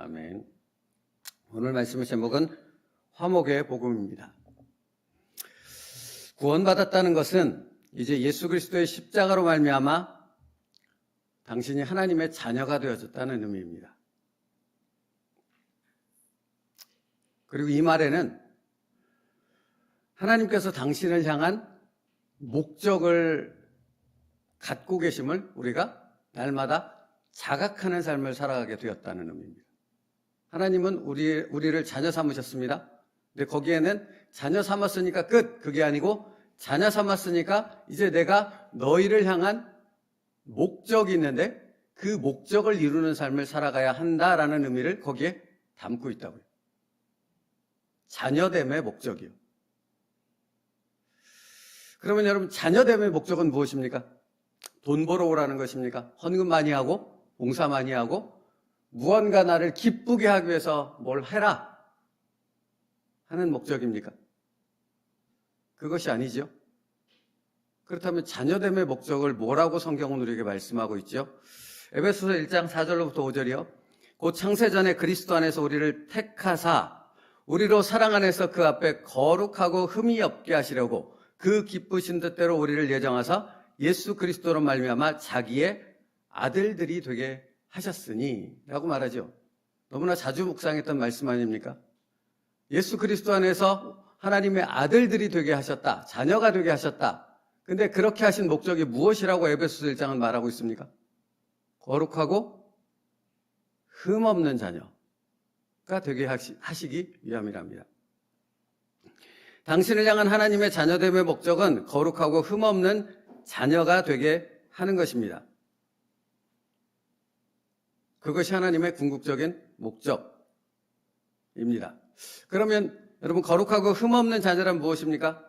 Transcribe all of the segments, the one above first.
아멘. 오늘 말씀의 제목은 화목의 복음입니다. 구원받았다는 것은 이제 예수 그리스도의 십자가로 말미암아 당신이 하나님의 자녀가 되어졌다는 의미입니다. 그리고 이 말에는 하나님께서 당신을 향한 목적을 갖고 계심을 우리가 날마다 자각하는 삶을 살아가게 되었다는 의미입니다. 하나님은 우리를 자녀 삼으셨습니다. 근데 거기에는 자녀 삼았으니까 끝, 그게 아니고 자녀 삼았으니까 이제 내가 너희를 향한 목적이 있는데 그 목적을 이루는 삶을 살아가야 한다라는 의미를 거기에 담고 있다고요. 자녀됨의 목적이요. 그러면 여러분, 자녀됨의 목적은 무엇입니까? 돈 벌어오라는 것입니까? 헌금 많이 하고 봉사 많이 하고 무언가 나를 기쁘게 하기 위해서 뭘 해라 하는 목적입니까? 그것이 아니죠. 그렇다면 자녀됨의 목적을 뭐라고 성경은 우리에게 말씀하고 있죠? 에베소서 1장 4절로부터 5절이요. 곧 창세전에 그리스도 안에서 우리를 택하사 우리로 사랑 안에서 그 앞에 거룩하고 흠이 없게 하시려고 그 기쁘신 뜻대로 우리를 예정하사 예수 그리스도로 말미암아 자기의 아들들이 되게 하셨으니 라고 말하죠. 너무나 자주 묵상했던 말씀 아닙니까? 예수 그리스도 안에서 하나님의 아들들이 되게 하셨다. 자녀가 되게 하셨다. 근데 그렇게 하신 목적이 무엇이라고 에베소서 1장은 말하고 있습니까? 거룩하고 흠없는 자녀가 되게 하시기 위함이랍니다. 당신을 향한 하나님의 자녀됨의 목적은 거룩하고 흠없는 자녀가 되게 하는 것입니다. 그것이 하나님의 궁극적인 목적입니다. 그러면 여러분, 거룩하고 흠없는 자녀란 무엇입니까?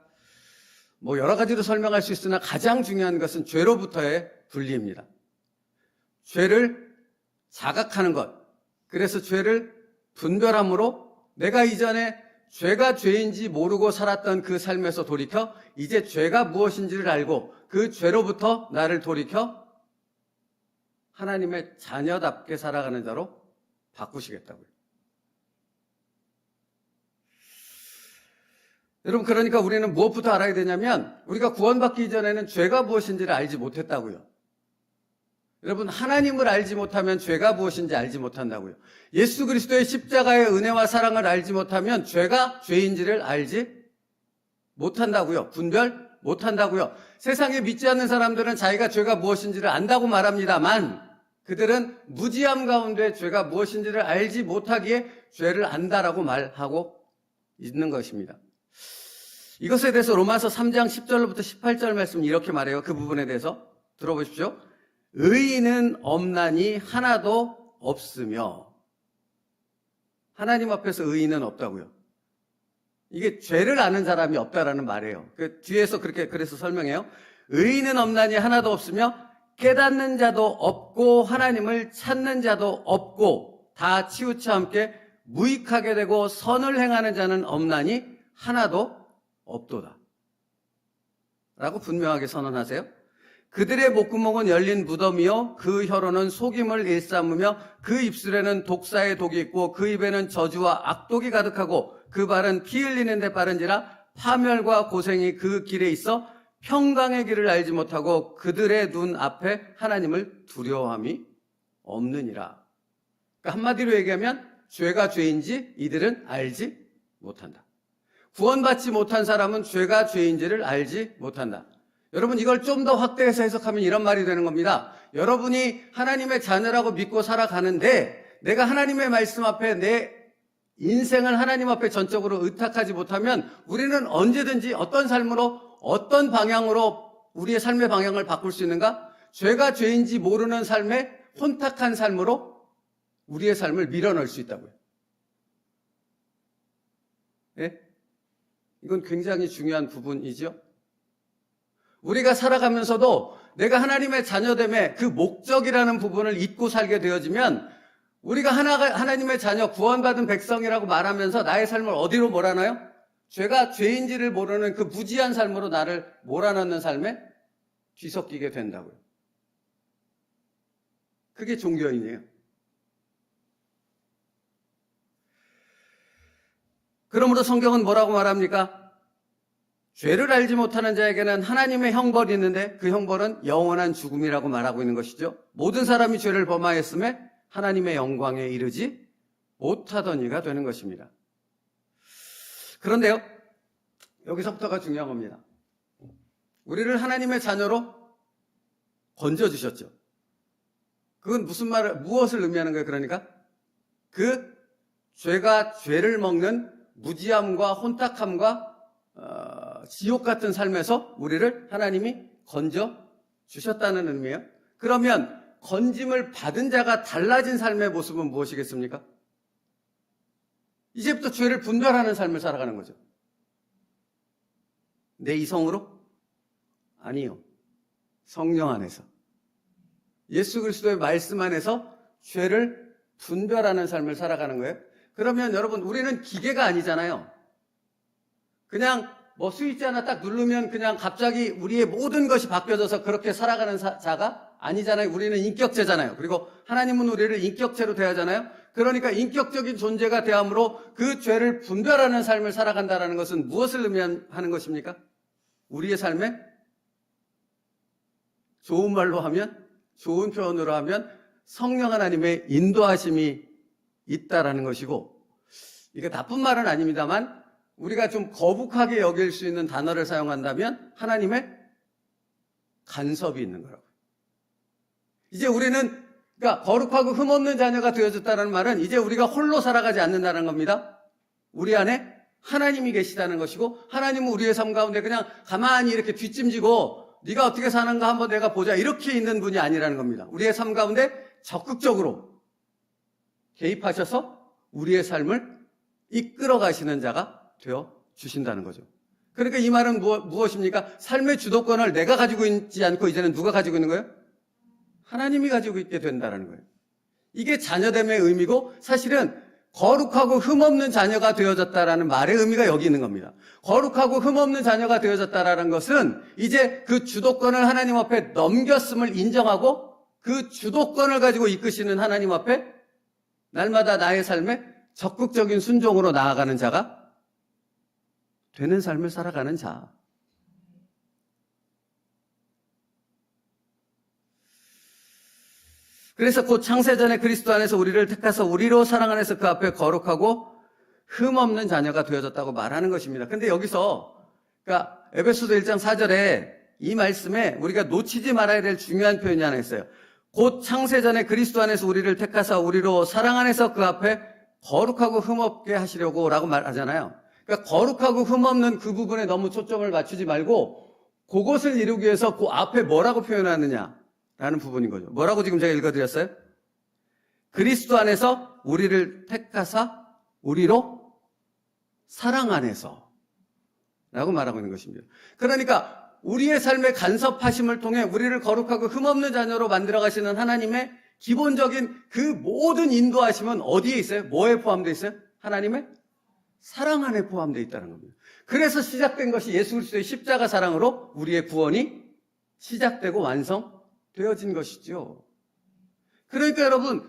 여러 가지로 설명할 수 있으나 가장 중요한 것은 죄로부터의 분리입니다. 죄를 자각하는 것. 그래서 죄를 분별함으로 내가 이전에 죄가 죄인지 모르고 살았던 그 삶에서 돌이켜 이제 죄가 무엇인지를 알고 그 죄로부터 나를 돌이켜 하나님의 자녀답게 살아가는 자로 바꾸시겠다고요. 여러분, 그러니까 우리는 무엇부터 알아야 되냐면 우리가 구원받기 이전에는 죄가 무엇인지를 알지 못했다고요. 여러분, 하나님을 알지 못하면 죄가 무엇인지 알지 못한다고요. 예수 그리스도의 십자가의 은혜와 사랑을 알지 못하면 죄가 죄인지를 알지 못한다고요. 분별 못한다고요. 세상에 믿지 않는 사람들은 자기가 죄가 무엇인지를 안다고 말합니다만 그들은 무지함 가운데 죄가 무엇인지를 알지 못하기에 죄를 안다라고 말하고 있는 것입니다. 이것에 대해서 로마서 3장 10절부터 18절 말씀 이렇게 말해요. 그 부분에 대해서 들어보십시오. 의인은 없나니 하나도 없으며. 하나님 앞에서 의인은 없다고요. 이게 죄를 아는 사람이 없다라는 말이에요. 그 뒤에서 그래서 설명해요. 의인은 없나니 하나도 없으며 깨닫는 자도 없고 하나님을 찾는 자도 없고 다 치우쳐 함께 무익하게 되고 선을 행하는 자는 없나니 하나도 없도다 라고 분명하게 선언하세요. 그들의 목구멍은 열린 무덤이요 그 혀로는 속임을 일삼으며 그 입술에는 독사의 독이 있고 그 입에는 저주와 악독이 가득하고 그 발은 피 흘리는 데 빠른지라 파멸과 고생이 그 길에 있어 평강의 길을 알지 못하고 그들의 눈 앞에 하나님을 두려워함이 없느니라. 그러니까 한마디로 얘기하면 죄가 죄인지 이들은 알지 못한다. 구원받지 못한 사람은 죄가 죄인지를 알지 못한다. 여러분, 이걸 좀 더 확대해서 해석하면 이런 말이 되는 겁니다. 여러분이 하나님의 자녀라고 믿고 살아가는데 내가 하나님의 말씀 앞에 내 인생을 하나님 앞에 전적으로 의탁하지 못하면 우리는 언제든지 어떤 삶으로 어떤 방향으로 우리의 삶의 방향을 바꿀 수 있는가? 죄가 죄인지 모르는 삶에 혼탁한 삶으로 우리의 삶을 밀어넣을 수 있다고요. 예? 이건 굉장히 중요한 부분이죠. 우리가 살아가면서도 내가 하나님의 자녀됨의 그 목적이라는 부분을 잊고 살게 되어지면 우리가 하나님의 자녀, 구원받은 백성이라고 말하면서 나의 삶을 어디로 몰아넣어요? 죄가 죄인지를 모르는 그 무지한 삶으로 나를 몰아넣는 삶에 뒤섞이게 된다고요. 그게 종교인이에요. 그러므로 성경은 뭐라고 말합니까? 죄를 알지 못하는 자에게는 하나님의 형벌이 있는데 그 형벌은 영원한 죽음이라고 말하고 있는 것이죠. 모든 사람이 죄를 범하였음에 하나님의 영광에 이르지 못하던 이가 되는 것입니다. 그런데요, 여기서부터가 중요한 겁니다. 우리를 하나님의 자녀로 건져주셨죠. 그건 무엇을 의미하는 거예요? 그러니까 그 죄가 죄를 먹는 무지함과 혼탁함과 지옥 같은 삶에서 우리를 하나님이 건져 주셨다는 의미예요. 그러면 건짐을 받은 자가 달라진 삶의 모습은 무엇이겠습니까? 이제부터 죄를 분별하는 삶을 살아가는 거죠. 내 이성으로? 아니요. 성령 안에서. 예수 그리스도의 말씀 안에서 죄를 분별하는 삶을 살아가는 거예요. 그러면 여러분, 우리는 기계가 아니잖아요. 그냥 스위치 하나 딱 누르면 그냥 갑자기 우리의 모든 것이 바뀌어져서 그렇게 살아가는 자가 아니잖아요. 우리는 인격체잖아요. 그리고 하나님은 우리를 인격체로 대하잖아요. 그러니까 인격적인 존재가 대함으로 그 죄를 분별하는 삶을 살아간다는 것은 무엇을 의미하는 것입니까? 우리의 삶에 좋은 말로 하면, 좋은 표현으로 하면 성령 하나님의 인도하심이 있다라는 것이고, 이게 나쁜 말은 아닙니다만 우리가 좀 거북하게 여길 수 있는 단어를 사용한다면 하나님의 간섭이 있는 거라고. 이제 우리는 그러니까 거룩하고 흠없는 자녀가 되어졌다는 말은 이제 우리가 홀로 살아가지 않는다는 겁니다. 우리 안에 하나님이 계시다는 것이고, 하나님은 우리의 삶 가운데 그냥 가만히 이렇게 뒷짐지고 네가 어떻게 사는가 한번 내가 보자 이렇게 있는 분이 아니라는 겁니다. 우리의 삶 가운데 적극적으로 개입하셔서 우리의 삶을 이끌어 가시는 자가 되어 주신다는 거죠. 그러니까 이 말은 무엇입니까? 삶의 주도권을 내가 가지고 있지 않고 이제는 누가 가지고 있는 거예요? 하나님이 가지고 있게 된다는 거예요. 이게 자녀됨의 의미고, 사실은 거룩하고 흠없는 자녀가 되어졌다라는 말의 의미가 여기 있는 겁니다. 거룩하고 흠없는 자녀가 되어졌다라는 것은 이제 그 주도권을 하나님 앞에 넘겼음을 인정하고 그 주도권을 가지고 이끄시는 하나님 앞에 날마다 나의 삶에 적극적인 순종으로 나아가는 자가 되는 삶을 살아가는 자. 그래서 곧 창세전에 그리스도 안에서 우리를 택하사 우리로 사랑 안에서 그 앞에 거룩하고 흠없는 자녀가 되어졌다고 말하는 것입니다. 근데 여기서 그러니까 에베소서 1장 4절에 이 말씀에 우리가 놓치지 말아야 될 중요한 표현이 하나 있어요. 곧 창세전에 그리스도 안에서 우리를 택하사 우리로 사랑 안에서 그 앞에 거룩하고 흠없게 하시려고 라고 말하잖아요. 그러니까 거룩하고 흠없는 그 부분에 너무 초점을 맞추지 말고 그것을 이루기 위해서 그 앞에 뭐라고 표현하느냐라는 부분인 거죠. 뭐라고 지금 제가 읽어드렸어요? 그리스도 안에서 우리를 택하사 우리로 사랑 안에서 라고 말하고 있는 것입니다. 그러니까 우리의 삶의 간섭하심을 통해 우리를 거룩하고 흠없는 자녀로 만들어 가시는 하나님의 기본적인 그 모든 인도하심은 어디에 있어요? 뭐에 포함되어 있어요? 하나님의 사랑 안에 포함되어 있다는 겁니다. 그래서 시작된 것이 예수 그리스도의 십자가 사랑으로 우리의 구원이 시작되고 완성되어진 것이죠. 그러니까 여러분,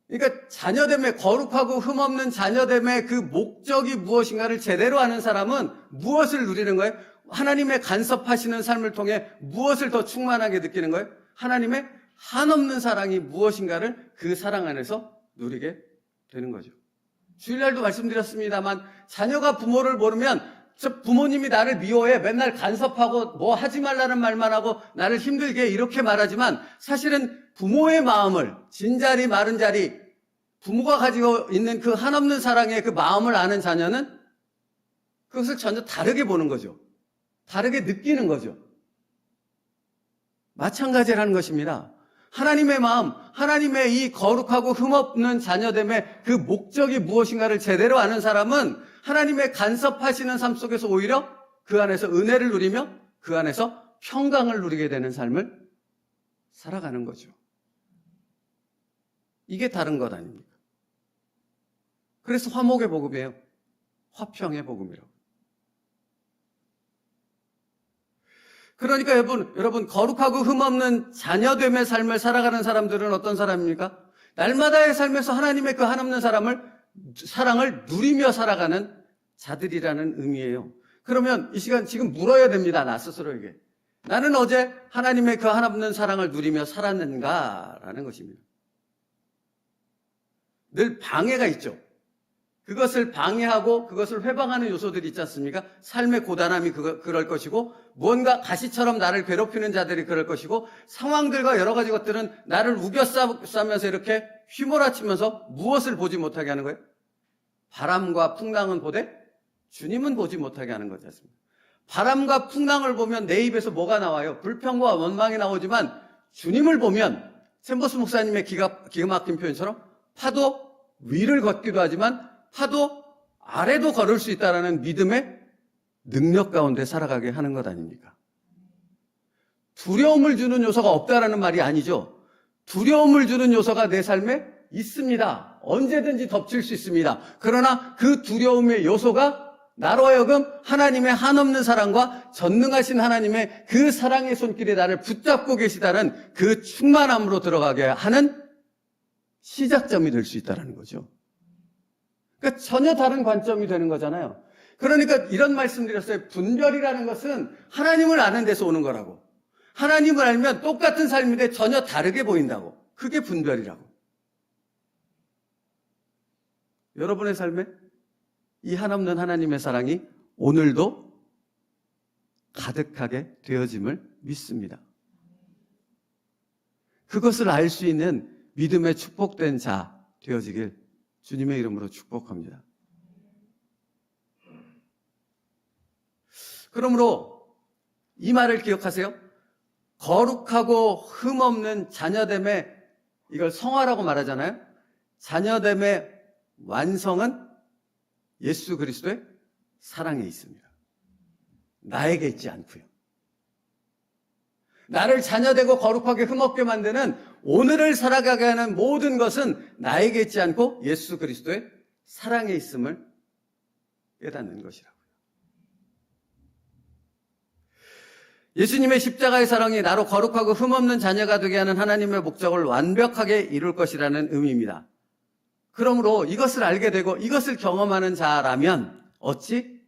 그러니까 자녀됨의, 거룩하고 흠없는 자녀됨의 그 목적이 무엇인가를 제대로 아는 사람은 무엇을 누리는 거예요? 하나님의 간섭하시는 삶을 통해 무엇을 더 충만하게 느끼는 거예요? 하나님의 한없는 사랑이 무엇인가를 그 사랑 안에서 누리게 되는 거죠. 주일날도 말씀드렸습니다만 자녀가 부모를 모르면 부모님이 나를 미워해, 맨날 간섭하고 뭐 하지 말라는 말만 하고 나를 힘들게 해, 이렇게 말하지만 사실은 부모의 마음을, 진자리 마른자리, 부모가 가지고 있는 그 한없는 사랑의 그 마음을 아는 자녀는 그것을 전혀 다르게 보는 거죠. 다르게 느끼는 거죠. 마찬가지라는 것입니다. 하나님의 마음, 하나님의 이 거룩하고 흠없는 자녀됨의 그 목적이 무엇인가를 제대로 아는 사람은 하나님의 간섭하시는 삶 속에서 오히려 그 안에서 은혜를 누리며 그 안에서 평강을 누리게 되는 삶을 살아가는 거죠. 이게 다른 것 아닙니까? 그래서 화목의 복음이에요. 화평의 복음이라고. 그러니까 여러분 거룩하고 흠없는 자녀됨의 삶을 살아가는 사람들은 어떤 사람입니까? 날마다의 삶에서 하나님의 그 한없는 사랑을 누리며 살아가는 자들이라는 의미예요. 그러면 이 시간 지금 물어야 됩니다. 나 스스로에게. 나는 어제 하나님의 그 하나없는 사랑을 누리며 살았는가라는 것입니다. 늘 방해가 있죠. 그것을 방해하고 그것을 회방하는 요소들이 있지 않습니까? 삶의 고단함이 그럴 것이고, 뭔가 가시처럼 나를 괴롭히는 자들이 그럴 것이고, 상황들과 여러 가지 것들은 나를 우겨싸면서 이렇게 휘몰아치면서 무엇을 보지 못하게 하는 거예요? 바람과 풍랑은 보되 주님은 보지 못하게 하는 거지 않습니까? 바람과 풍랑을 보면 내 입에서 뭐가 나와요? 불평과 원망이 나오지만 주님을 보면 샘버스 목사님의 기가 막힌 표현처럼 파도 위를 걷기도 하지만 파도 아래도 걸을 수 있다는 믿음의 능력 가운데 살아가게 하는 것 아닙니까? 두려움을 주는 요소가 없다라는 말이 아니죠. 두려움을 주는 요소가 내 삶에 있습니다. 언제든지 덮칠 수 있습니다. 그러나 그 두려움의 요소가 나로 하여금 하나님의 한없는 사랑과 전능하신 하나님의 그 사랑의 손길이 나를 붙잡고 계시다는 그 충만함으로 들어가게 하는 시작점이 될 수 있다는 거죠. 그러니까 전혀 다른 관점이 되는 거잖아요. 그러니까 이런 말씀드렸어요. 분별이라는 것은 하나님을 아는 데서 오는 거라고. 하나님을 알면 똑같은 삶인데 전혀 다르게 보인다고. 그게 분별이라고. 여러분의 삶에 이 한없는 하나님의 사랑이 오늘도 가득하게 되어짐을 믿습니다. 그것을 알 수 있는 믿음의 축복된 자 되어지길 주님의 이름으로 축복합니다. 그러므로 이 말을 기억하세요. 거룩하고 흠없는 자녀됨의, 이걸 성화라고 말하잖아요. 자녀됨의 완성은 예수 그리스도의 사랑에 있습니다. 나에게 있지 않고요. 나를 자녀되고 거룩하게 흠없게 만드는 오늘을 살아가게 하는 모든 것은 나에게 있지 않고 예수 그리스도의 사랑에 있음을 깨닫는 것이라고요. 예수님의 십자가의 사랑이 나로 거룩하고 흠없는 자녀가 되게 하는 하나님의 목적을 완벽하게 이룰 것이라는 의미입니다. 그러므로 이것을 알게 되고 이것을 경험하는 자라면 어찌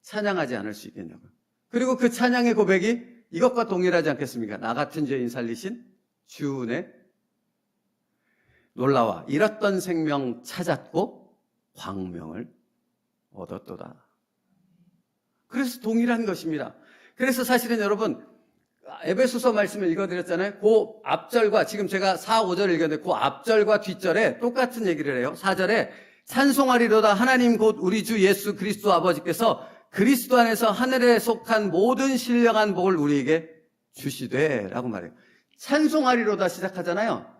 찬양하지 않을 수 있겠냐고요. 그리고 그 찬양의 고백이 이것과 동일하지 않겠습니까? 나 같은 죄인 살리신 주 은혜 놀라와 잃었던 생명 찾았고 광명을 얻었도다. 그래서 동일한 것입니다. 그래서 사실은 여러분 에베소서 말씀을 읽어드렸잖아요. 그 앞절과 지금 제가 4, 5절 읽었는데 그 앞절과 뒷절에 똑같은 얘기를 해요. 4절에 찬송하리로다 하나님 곧 우리 주 예수 그리스도 아버지께서 그리스도 안에서 하늘에 속한 모든 신령한 복을 우리에게 주시되 라고 말해요. 찬송하리로다 시작하잖아요.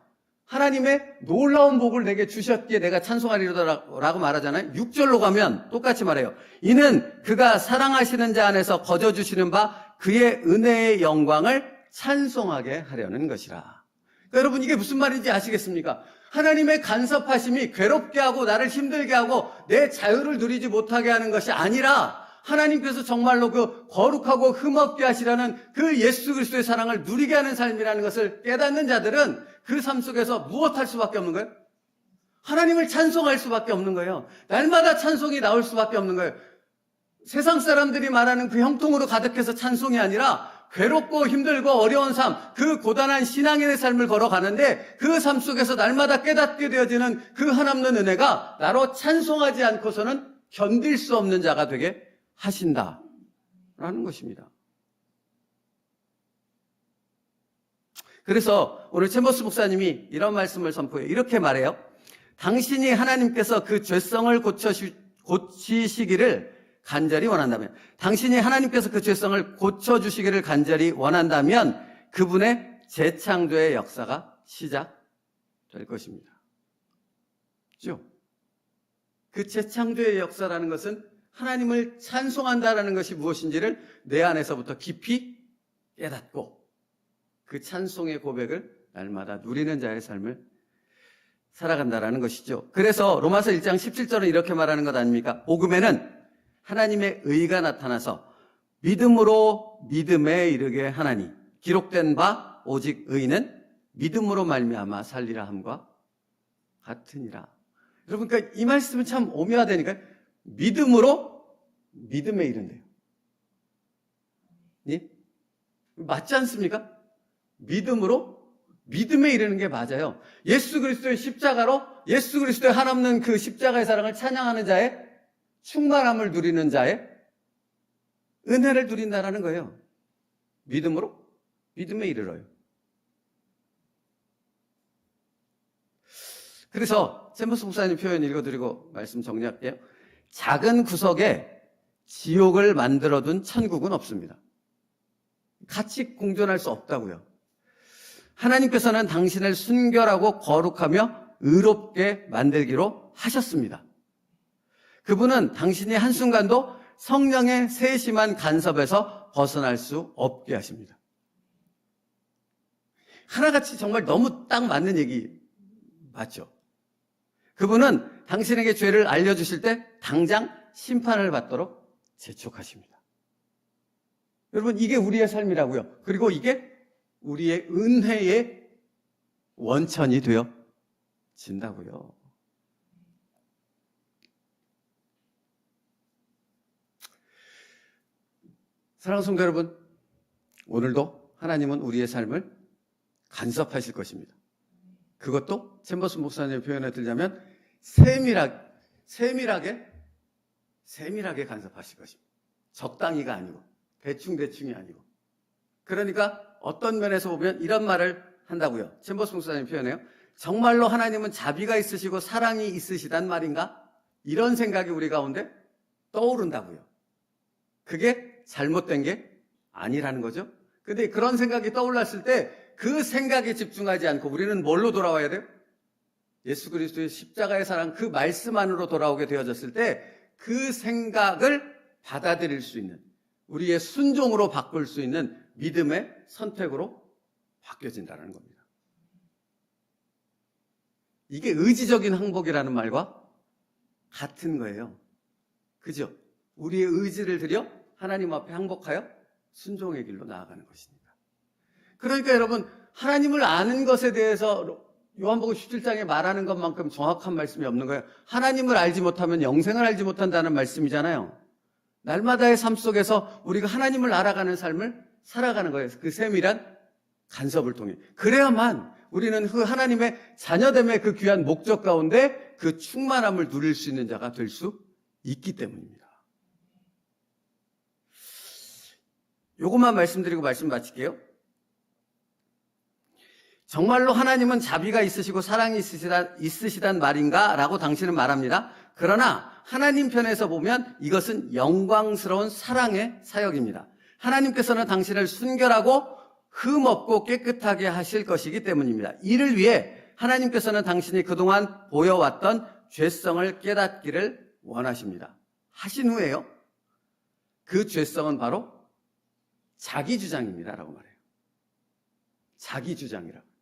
하나님의 놀라운 복을 내게 주셨기에 내가 찬송하리로다라고 말하잖아요. 6절로 가면 똑같이 말해요. 이는 그가 사랑하시는 자 안에서 거저주시는 바 그의 은혜의 영광을 찬송하게 하려는 것이라. 그러니까 여러분 이게 무슨 말인지 아시겠습니까? 하나님의 간섭하심이 괴롭게 하고 나를 힘들게 하고 내 자유를 누리지 못하게 하는 것이 아니라 하나님께서 정말로 그 거룩하고 흠없게 하시라는 그 예수 그리스도의 사랑을 누리게 하는 삶이라는 것을 깨닫는 자들은 그 삶 속에서 무엇할 수밖에 없는 거예요? 하나님을 찬송할 수밖에 없는 거예요. 날마다 찬송이 나올 수밖에 없는 거예요. 세상 사람들이 말하는 그 형통으로 가득해서 찬송이 아니라 괴롭고 힘들고 어려운 삶, 그 고단한 신앙인의 삶을 걸어가는데 그 삶 속에서 날마다 깨닫게 되어지는 그 한없는 은혜가 나로 찬송하지 않고서는 견딜 수 없는 자가 되게 하신다라는 것입니다. 그래서 오늘 챔버스 목사님이 이런 말씀을 선포해요. 이렇게 말해요. 당신이 하나님께서 그 죄성을 고치시기를 간절히 원한다면, 당신이 하나님께서 그 죄성을 고쳐주시기를 간절히 원한다면 그분의 재창조의 역사가 시작될 것입니다. 그렇죠? 그 재창조의 역사라는 것은 하나님을 찬송한다라는 것이 무엇인지를 내 안에서부터 깊이 깨닫고 그 찬송의 고백을 날마다 누리는 자의 삶을 살아간다라는 것이죠. 그래서 로마서 1장 17절은 이렇게 말하는 것 아닙니까? 복음에는 하나님의 의가 나타나서 믿음으로 믿음에 이르게 하나니 기록된 바 오직 의는 믿음으로 말미암아 살리라 함과 같으니라. 여러분, 그러니까 이 말씀은 참 오묘하다니까요. 믿음으로 믿음에 이른대요. 예? 맞지 않습니까? 믿음에 이르는 게 맞아요. 예수 그리스도의 십자가로 예수 그리스도의 한없는 그 십자가의 사랑을 찬양하는 자의 충만함을 누리는 자의 은혜를 누린다라는 거예요. 믿음에 이르러요. 그래서 샘버스 목사님 표현 읽어드리고 말씀 정리할게요. 작은 구석에 지옥을 만들어둔 천국은 없습니다. 같이 공존할 수 없다고요. 하나님께서는 당신을 순결하고 거룩하며 의롭게 만들기로 하셨습니다. 그분은 당신이 한순간도 성령의 세심한 간섭에서 벗어날 수 없게 하십니다. 하나같이 정말 너무 딱 맞는 얘기 맞죠? 그분은 당신에게 죄를 알려주실 때 당장 심판을 받도록 재촉하십니다. 여러분, 이게 우리의 삶이라고요. 그리고 이게 우리의 은혜의 원천이 되어진다고요. 사랑하는 성도 여러분, 오늘도 하나님은 우리의 삶을 간섭하실 것입니다. 그것도 챔버스 목사님의 표현을 들자면 세밀하게 간섭하실 것입니다. 적당히가 아니고 대충이 아니고. 그러니까 어떤 면에서 보면 이런 말을 한다고요. 챔버스 목사님 표현해요. 정말로 하나님은 자비가 있으시고 사랑이 있으시단 말인가? 이런 생각이 우리 가운데 떠오른다고요. 그게 잘못된 게 아니라는 거죠. 근데 그런 생각이 떠올랐을 때 그 생각에 집중하지 않고 우리는 뭘로 돌아와야 돼요? 예수 그리스도의 십자가의 사랑 그 말씀 안으로 돌아오게 되어졌을 때 그 생각을 받아들일 수 있는, 우리의 순종으로 바꿀 수 있는 믿음의 선택으로 바뀌어진다는 겁니다. 이게 의지적인 항복이라는 말과 같은 거예요. 그죠? 우리의 의지를 들여 하나님 앞에 항복하여 순종의 길로 나아가는 것입니다. 그러니까 여러분, 하나님을 아는 것에 대해서 요한복음 17장에 말하는 것만큼 정확한 말씀이 없는 거예요. 하나님을 알지 못하면 영생을 알지 못한다는 말씀이잖아요. 날마다의 삶 속에서 우리가 하나님을 알아가는 삶을 살아가는 거예요. 그 세밀한 간섭을 통해. 그래야만 우리는 그 하나님의 자녀됨의 그 귀한 목적 가운데 그 충만함을 누릴 수 있는 자가 될 수 있기 때문입니다. 요것만 말씀드리고 말씀 마칠게요. 정말로 하나님은 자비가 있으시고 사랑이 있으시단 말인가? 라고 당신은 말합니다. 그러나 하나님 편에서 보면 이것은 영광스러운 사랑의 사역입니다. 하나님께서는 당신을 순결하고 흠없고 깨끗하게 하실 것이기 때문입니다. 이를 위해 하나님께서는 당신이 그동안 보여왔던 죄성을 깨닫기를 원하십니다. 하신 후에요. 그 죄성은 바로 자기주장입니다. 라고 말해요. 자기주장이라고.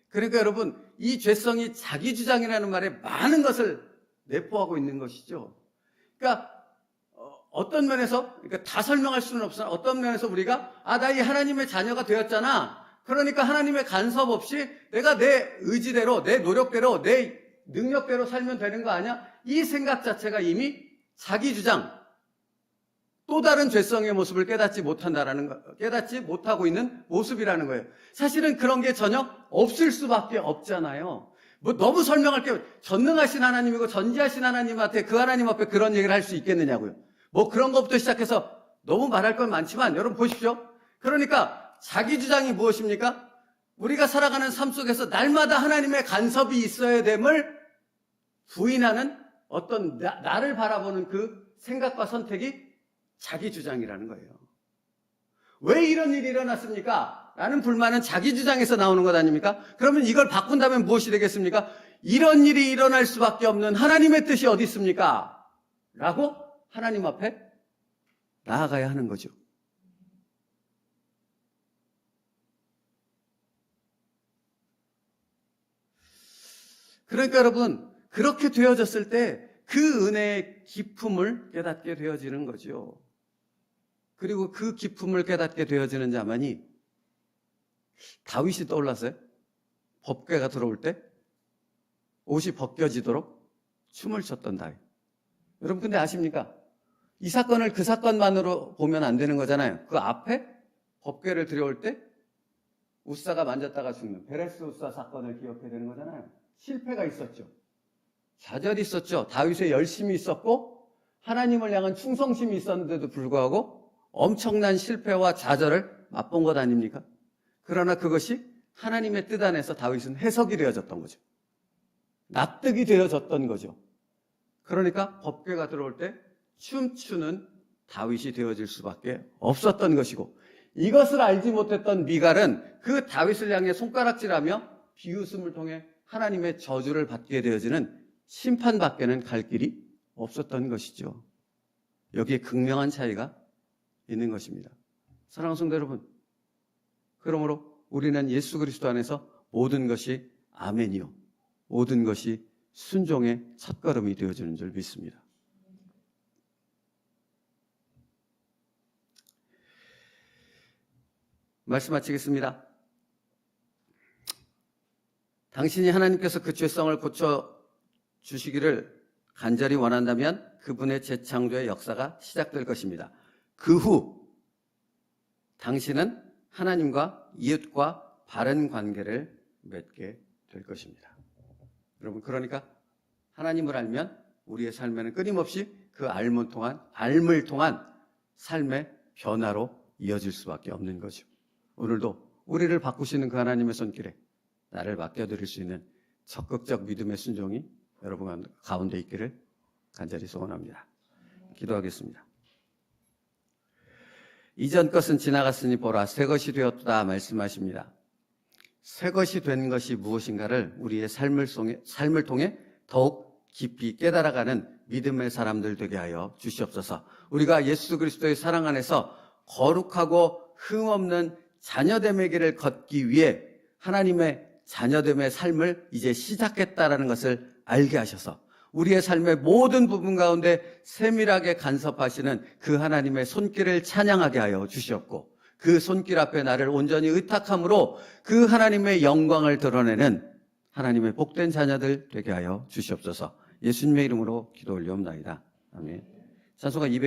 그러니까 여러분, 이 죄성이 자기주장이라는 말에 많은 것을 내포하고 있는 것이죠. 그러니까 어떤 면에서, 그러니까 다 설명할 수는 없으나 어떤 면에서 우리가 나 이 하나님의 자녀가 되었잖아. 그러니까 하나님의 간섭 없이 내가 내 의지대로, 내 노력대로, 내 능력대로 살면 되는 거 아니야? 이 생각 자체가 이미 자기주장, 또 다른 죄성의 모습을 깨닫지 못하고 있는 모습이라는 거예요. 사실은 그런 게 전혀 없을 수밖에 없잖아요. 뭐 너무 설명할 게 전능하신 하나님이고 전지하신 하나님한테 그 하나님 앞에 그런 얘기를 할 수 있겠느냐고요. 뭐 그런 것부터 시작해서 너무 말할 건 많지만 여러분 보십시오. 그러니까 자기 주장이 무엇입니까? 우리가 살아가는 삶 속에서 날마다 하나님의 간섭이 있어야 됨을 부인하는 어떤 나를 바라보는 그 생각과 선택이 자기 주장이라는 거예요. 왜 이런 일이 일어났습니까? 라는 불만은 자기 주장에서 나오는 것 아닙니까? 그러면 이걸 바꾼다면 무엇이 되겠습니까? 이런 일이 일어날 수밖에 없는 하나님의 뜻이 어디 있습니까? 라고 하나님 앞에 나아가야 하는 거죠. 그러니까 여러분, 그렇게 되어졌을 때 그 은혜의 기품을 깨닫게 되어지는 거죠. 그리고 그 기품을 깨닫게 되어지는 자만이 다윗이 떠올랐어요. 법궤가 들어올 때 옷이 벗겨지도록 춤을 췄던 다윗. 여러분 근데 아십니까? 이 사건을 그 사건만으로 보면 안 되는 거잖아요. 그 앞에 법궤를 들여올 때 우사가 만졌다가 죽는 베레스 우사 사건을 기억해야 되는 거잖아요. 실패가 있었죠. 좌절이 있었죠. 다윗의 열심이 있었고 하나님을 향한 충성심이 있었는데도 불구하고 엄청난 실패와 좌절을 맛본 것 아닙니까? 그러나 그것이 하나님의 뜻 안에서 다윗은 해석이 되어졌던 거죠. 납득이 되어졌던 거죠. 그러니까 법궤가 들어올 때 춤추는 다윗이 되어질 수밖에 없었던 것이고, 이것을 알지 못했던 미갈은 그 다윗을 향해 손가락질하며 비웃음을 통해 하나님의 저주를 받게 되어지는 심판밖에는 갈 길이 없었던 것이죠. 여기에 극명한 차이가 있는 것입니다. 사랑하는 성도 여러분, 그러므로 우리는 예수 그리스도 안에서 모든 것이 아멘이요, 모든 것이 순종의 첫걸음이 되어주는 줄 믿습니다. 말씀 마치겠습니다. 당신이 하나님께서 그 죄성을 고쳐주시기를 간절히 원한다면 그분의 재창조의 역사가 시작될 것입니다. 그 후 당신은 하나님과 이웃과 바른 관계를 맺게 될 것입니다. 여러분, 그러니까 하나님을 알면 우리의 삶에는 끊임없이 그 알을 통한 삶의 변화로 이어질 수밖에 없는 거죠. 오늘도 우리를 바꾸시는 그 하나님의 손길에 나를 맡겨드릴 수 있는 적극적 믿음의 순종이 여러분 가운데 있기를 간절히 소원합니다. 기도하겠습니다. 이전 것은 지나갔으니 보라 새 것이 되었다 말씀하십니다. 새 것이 된 것이 무엇인가를 우리의 삶을 통해 더욱 깊이 깨달아가는 믿음의 사람들 되게 하여 주시옵소서. 우리가 예수 그리스도의 사랑 안에서 거룩하고 흠없는 자녀됨의 길을 걷기 위해 하나님의 자녀됨의 삶을 이제 시작했다라는 것을 알게 하셔서 우리의 삶의 모든 부분 가운데 세밀하게 간섭하시는 그 하나님의 손길을 찬양하게 하여 주시옵고, 그 손길 앞에 나를 온전히 의탁함으로 그 하나님의 영광을 드러내는 하나님의 복된 자녀들 되게 하여 주시옵소서. 예수님의 이름으로 기도 올려옵나이다. 아멘. 찬송가 200